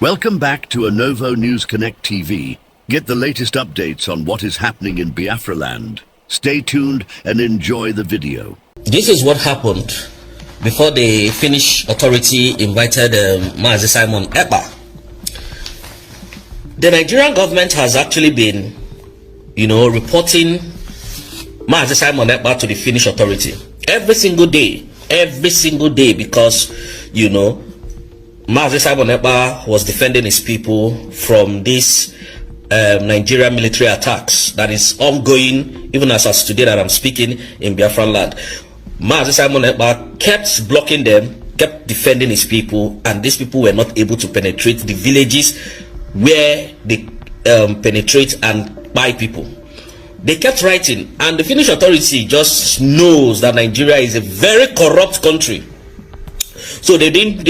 Welcome back to Anovo News Connect TV. Get the latest updates on what is happening in Biafra land. Stay tuned and enjoy the video. This is what happened before the Finnish authority invited Mazi Simon Ekpa. The Nigerian government has actually been, reporting Mazi Simon Ekpa to the Finnish authority every single day, because, Mazi Simon Ekpa was defending his people from this Nigerian military attacks that is ongoing, even as today that I'm speaking, in Biafra land. Mazi Simon Ekpa kept blocking them, kept defending his people, and these people were not able to penetrate the villages where they penetrate and buy people. They kept writing, and the Finnish authority just knows that Nigeria is a very corrupt country. So they paid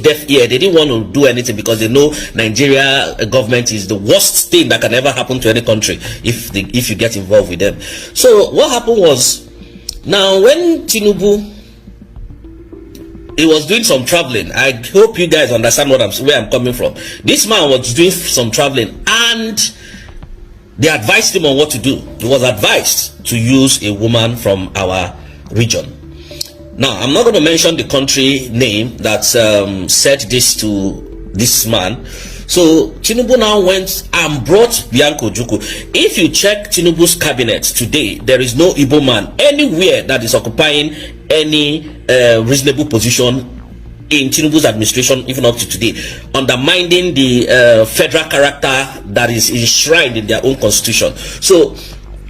deaf ear. They didn't want to do anything because they know Nigeria government is the worst thing that can ever happen to any country if you get involved with them. So what happened was, now when Tinubu, he was doing some traveling. I hope you guys understand where I'm coming from. This man was doing some traveling, and they advised him on what to do. He was advised to use a woman from our region. Now, I'm not going to mention the country name that said this to this man. So Tinubu now went and brought Bianca Ojukwu. If you check Tinubu's cabinet today, there is no Igbo man anywhere that is occupying any reasonable position in Tinubu's administration, even up to today, undermining the federal character that is enshrined in their own constitution. So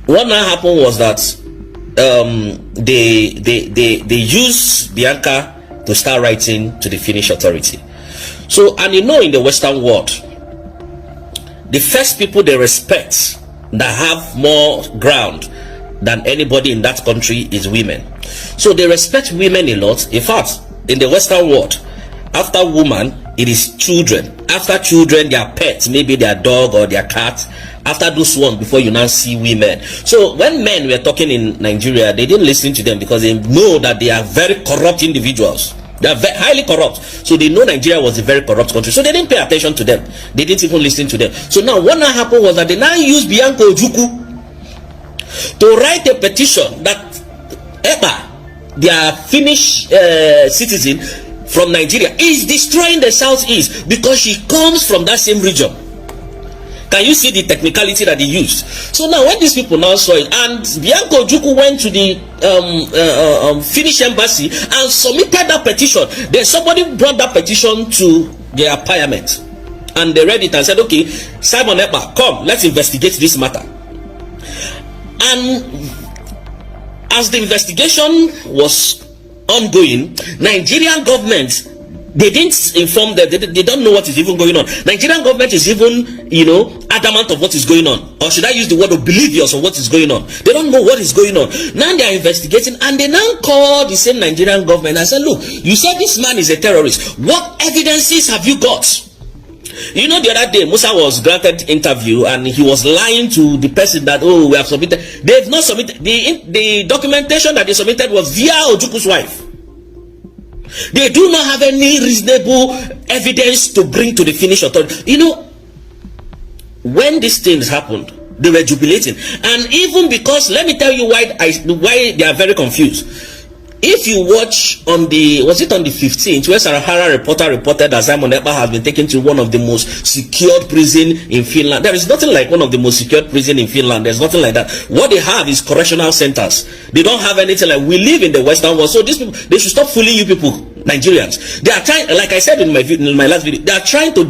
what now happened was that they use Bianca to start writing to the Finnish authority. So, and in the Western world, the first people they respect that have more ground than anybody in that country is women. So they respect women a lot. In fact, in the Western world, after woman, it is children. After children, their pets, maybe their dog or their cat. After those ones, before you now see women. So when men were talking in Nigeria, they didn't listen to them because they know that they are very corrupt individuals. They are highly corrupt. So they know Nigeria was a very corrupt country. So they didn't pay attention to them. They didn't even listen to them. So now what now happened was that they now used Bianca Ojukwu to write a petition that Ekpa, their Finnish citizen from Nigeria, is destroying the southeast because she comes from that same region. Can you see the technicality that they used? So now when these people now saw it, and Bianca Ojukwu went to the Finnish embassy and submitted that petition. Then somebody brought that petition to their parliament, and they read it and said, okay, Simon Ekpa, come, let's investigate this matter. And as the investigation was ongoing, Nigerian government, they didn't inform them. They don't know what is even going on. Nigerian government is even, adamant of what is going on. Or should I use the word oblivious of what is going on? They don't know what is going on. Now they are investigating, and they now call the same Nigerian government and say, look, you said this man is a terrorist. What evidences have you got? The other day, Musa was granted interview, and he was lying to the person that, oh, we have submitted. They have not submitted. The documentation that they submitted was via Ojukwu's wife. They do not have any reasonable evidence to bring to the Finnish authority. When these things happened, they were jubilating. And even because, let me tell you why they are very confused. If you watch on the 15th, where Sarahara reported that Simon Ekpa has been taken to one of the most secured prison in Finland. There is nothing like one of the most secured prison in Finland. There's nothing like that. What they have is correctional centers. They don't have anything like we live in the Western world. So these people, they should stop fooling you people, Nigerians. They are trying, like I said in my last video, they are trying to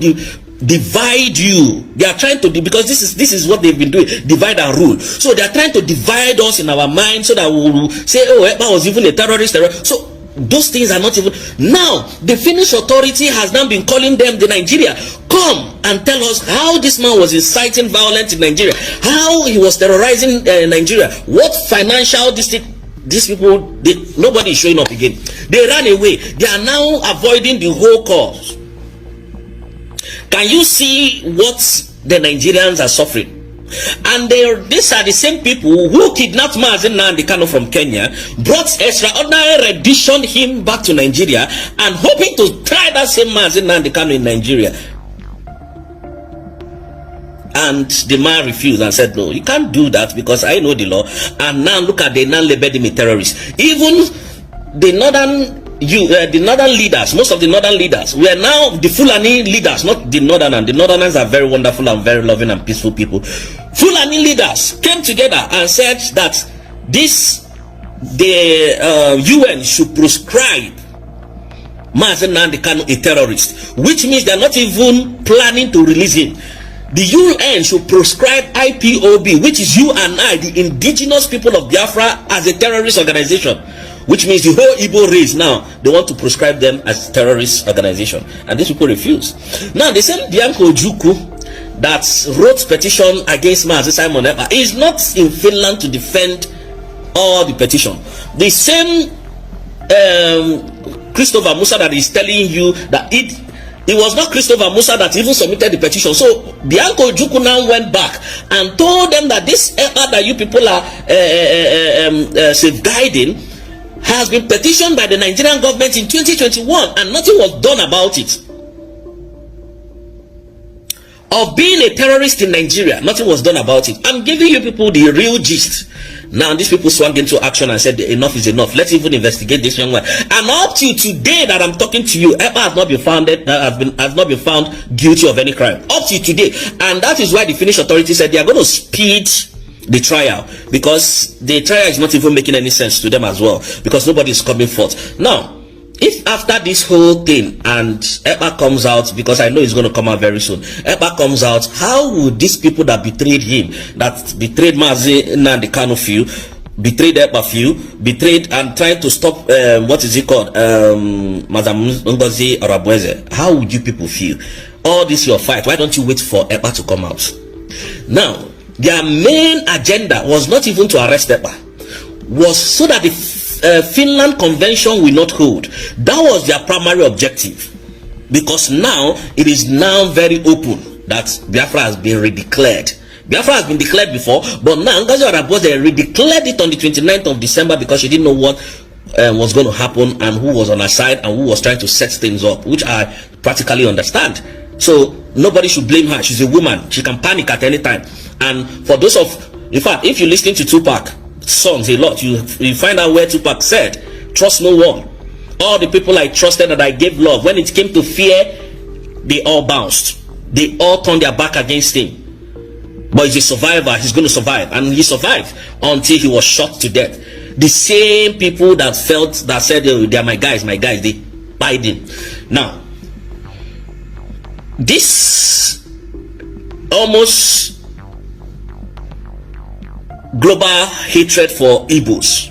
divide you. They are trying to because this is what they've been doing, divide and rule. So they are trying to divide us in our mind so that we will say, oh, Ekpa was even a terrorist. So those things are not even. Now the Finnish authority has now been calling them, the Nigeria, come and tell us how this man was inciting violence in Nigeria, how he was terrorizing Nigeria, what financial these people, nobody is showing up again. They ran away. They are now avoiding the whole cause. Can you see what the Nigerians are suffering? And these are the same people who kidnapped Mazen Nnamdi Kanu from Kenya, brought extraordinary renditioned him back to Nigeria, and hoping to try that same Mazen Nnamdi Kanu in Nigeria. And the man refused and said, no, you can't do that because I know the law. And now look at, they now labeled him a terrorist. Even the northern leaders, most of the northern leaders were now the Fulani leaders, not the northerners. The northerners are very wonderful and very loving and peaceful people. Fulani leaders came together and said that the UN should proscribe Mazen Nnamdi Kanu a terrorist, which means they're not even planning to release him. The UN should proscribe IPOB, which is you and I, the indigenous people of Biafra, as a terrorist organization, which means the whole Igbo race now, they want to proscribe them as a terrorist organization. And these people refuse. Now, the same Bianca Ojukwu that wrote petition against Simon Ekpa is not in Finland to defend all the petition. The same Christopher Musa that is telling you that it was not Christopher Musa that even submitted the petition. So Bianca Ojukwu now went back and told them that this Ekpa that you people are safeguarding has been petitioned by the Nigerian government in 2021 and nothing was done about it. Of being a terrorist in Nigeria, nothing was done about it. I'm giving you people the real gist. Now these people swung into action and said enough is enough. Let's even investigate this young man. And up to today that I'm talking to you, Ekpa has not been found has not been found guilty of any crime. Up to today. And that is why the Finnish authorities said they are going to speed the trial, because the trial is not even making any sense to them as well, because nobody is coming forth. Now, if after this whole thing and Ekpa comes out, because I know he's going to come out very soon, Ekpa comes out, how would these people that betrayed him, that betrayed Mazen Nnamdi Kanu feel, betrayed Ekpa feel, betrayed and trying to stop what is it called, Madam Ngozi Arabweze, how would you people feel? All this your fight, why don't you wait for Ekpa to come out? Now, their main agenda was not even to arrest Ekpa, was so that the Finland Convention will not hold. That was their primary objective, because now it is now very open that Biafra has been redeclared. Biafra has been declared before, but now Ngozi Arabweze redeclared it on the 29th of December because she didn't know what was going to happen and who was on her side and who was trying to set things up, which I practically understand. So nobody should blame her. She's a woman. She can panic at any time. And for those of, in fact, if you listen to Tupac songs a lot, you find out where Tupac said, trust no one. All the people I trusted that I gave love, when it came to fear, they all bounced. They all turned their back against him. But he's a survivor. He's going to survive. And he survived until he was shot to death. The same people that said, oh, they are my guys, they bite him. Now, this almost global hatred for Igbos,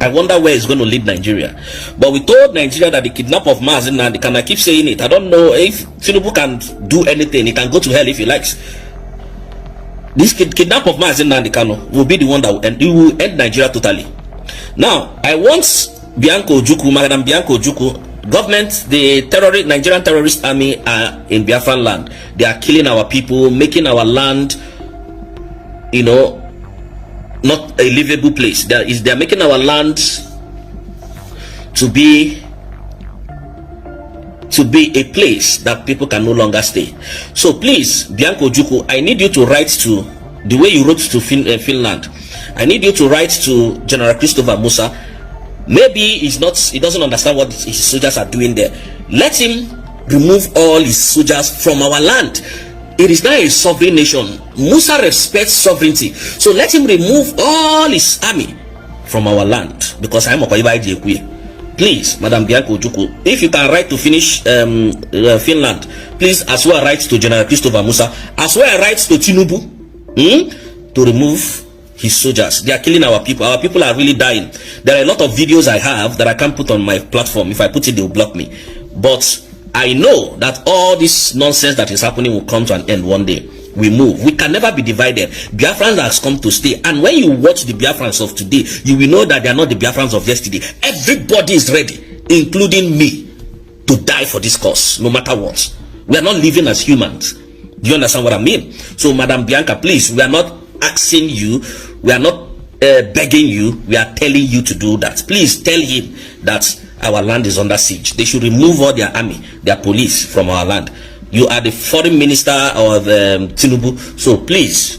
I wonder where it's going to lead Nigeria. But we told Nigeria that the kidnap of Mazen Nnamdi Kanu, I keep saying it, I don't know if Tinubu can do anything. He can go to hell if he likes. This kidnap of Mazen Nnamdi Kanu will be the one that will end Nigeria totally. Now, I want Bianca Ojukwu, Madam Bianca Ojukwu, government, the Nigerian terrorist army are in Biafran land. They are killing our people, making our land, you know, not a livable place. They are making our land to be a place that people can no longer stay. So please, Bianca Ojukwu, I need you to write to, the way you wrote to Finland, I need you to write to General Christopher Musa. Maybe he doesn't understand what his soldiers are doing there. Let him remove all his soldiers from our land. It is now a sovereign nation. Musa respects sovereignty. So let him remove all his army from our land, because I'm a please, Madam Bianca Ojukwu, if you can write to Finland, please as well write to General Christopher Musa, as well write to Tinubu to remove his soldiers. They are killing our people. Our people are really dying. There are a lot of videos I have that I can't put on my platform. If I put it, they will block me. But I know that all this nonsense that is happening will come to an end one day. We move. We can never be divided. Biafrans has come to stay. And when you watch the Biafrans of today, you will know that they are not the Biafrans of yesterday. Everybody is ready, including me, to die for this cause, no matter what. We are not living as humans. Do you understand what I mean? So, Madam Bianca, please, we are not asking you, we are not begging you, we are telling you to do that. Please tell him that our land is under siege. They should remove all their army, their police from our land. You are the foreign minister of Tinubu, so please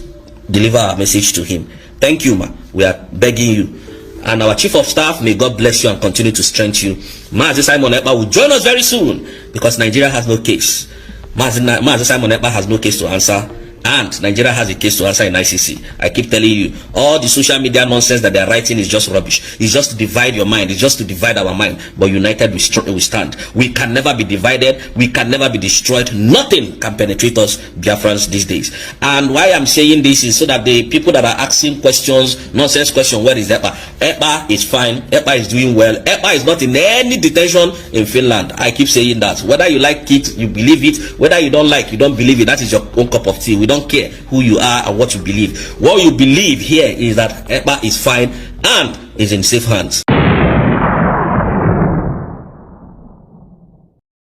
deliver our message to him. Thank you, ma. We are begging you. And our chief of staff, may God bless you and continue to strengthen you. Mazi Simon Ekpa will join us very soon, because Nigeria has no case. Mazi Simon Ekpa has no case to answer, and Nigeria has a case to answer in ICC. I keep telling you, all the social media nonsense that they are writing is just rubbish. It's just to divide your mind. It's just to divide our mind. But united we stand. We can never be divided. We can never be destroyed. Nothing can penetrate us, Biafrans, these days. And why I'm saying this is so that the people that are asking questions, nonsense question, where is Ekpa? Ekpa is fine. Ekpa is doing well. Ekpa is not in any detention in Finland. I keep saying that. Whether you like it, you believe it. Whether you don't like, you don't believe it. That is your own cup of tea. We don't care who you are and what you believe. What you believe here is that Ekpa is fine and is in safe hands.